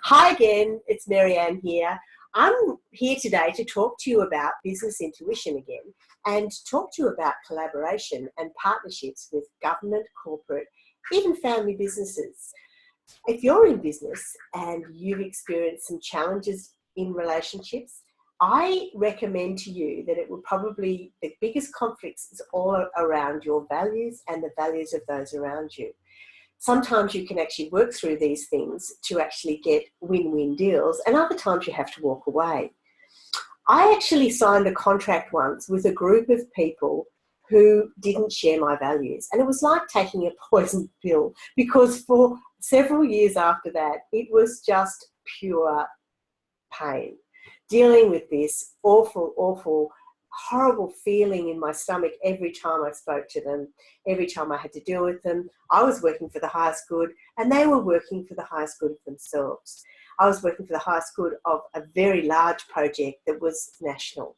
Hi again, it's Marianne here. I'm here today to talk to you about business intuition again and talk to you about collaboration and partnerships with government, corporate, even family businesses. If you're in business and you've experienced some challenges in relationships, I recommend to you that it will probably, the biggest conflicts is all around your values and the values of those around you. Sometimes you can actually work through these things to actually get win-win deals, and other times you have to walk away. I actually signed a contract once with a group of people who didn't share my values, and it was like taking a poison pill, because for several years after that, it was just pure pain. Dealing with this awful, horrible feeling in my stomach every time I spoke to them, every time I had to deal with them. I was working for the highest good and they were working for the highest good of themselves. I was working for the highest good of a very large project that was national.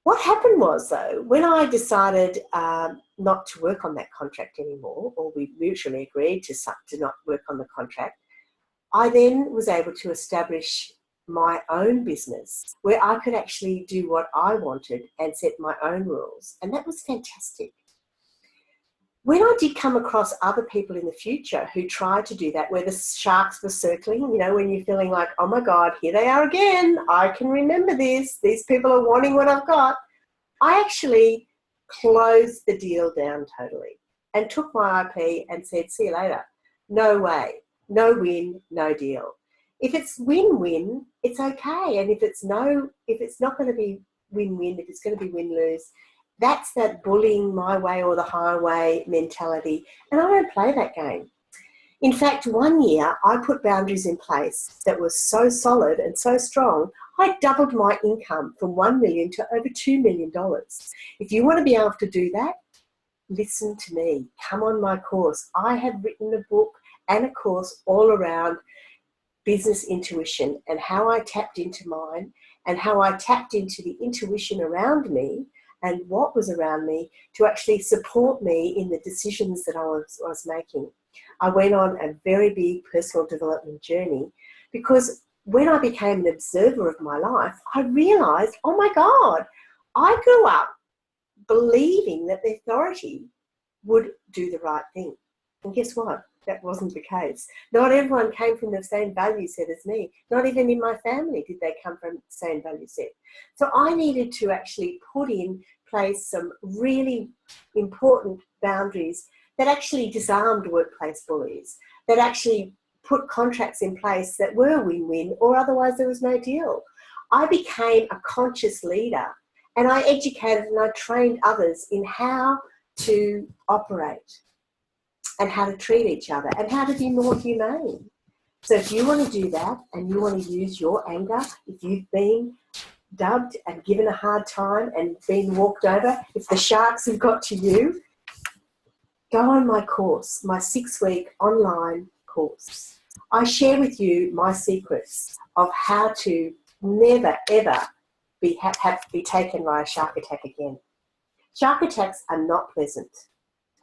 What happened was, though, when I decided not to work on that contract anymore, or we mutually agreed to not work on the contract, I then was able to establish my own business where I could actually do what I wanted and set my own rules. And that was fantastic. When I did come across other people in the future who tried to do that, where the sharks were circling, you know, when you're feeling like, oh my God, here they are again. I can remember this. These people are wanting what I've got. I actually closed the deal down totally and took my IP and said, see you later. No way. No win, no deal. If it's win-win, it's okay. And if it's not going to be win-win, if it's going to be win-lose, that's that bullying my way or the highway mentality. And I don't play that game. In fact, one year I put boundaries in place that were so solid and so strong, I doubled my income from $1 million to over $2 million. If you want to be able to do that, listen to me. Come on my course. I have written a book and a course all around business intuition and how I tapped into mine and how I tapped into the intuition around me and what was around me to actually support me in the decisions that I was making. I went on a very big personal development journey because when I became an observer of my life, I realized, oh my God, I grew up believing that the authority would do the right thing. And guess what? That wasn't the case. Not everyone came from the same value set as me. Not even in my family did they come from the same value set. So I needed to actually put in place some really important boundaries that actually disarmed workplace bullies, that actually put contracts in place that were win-win, or otherwise there was no deal. I became a conscious leader and I educated and I trained others in how to operate and how to treat each other and how to be more humane. So if you want to do that and you want to use your anger, if you've been dubbed and given a hard time and been walked over, if the sharks have got to you, go on my course, my 6-week online course. I share with you my secrets of how to never, ever be taken by a shark attack again. Shark attacks are not pleasant.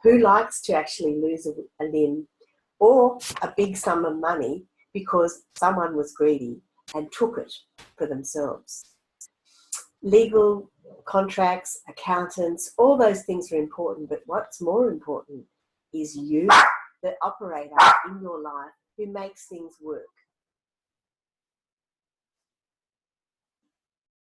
Who likes to actually lose a limb or a big sum of money because someone was greedy and took it for themselves? Legal contracts, accountants, all those things are important, but what's more important is you, the operator in your life, who makes things work.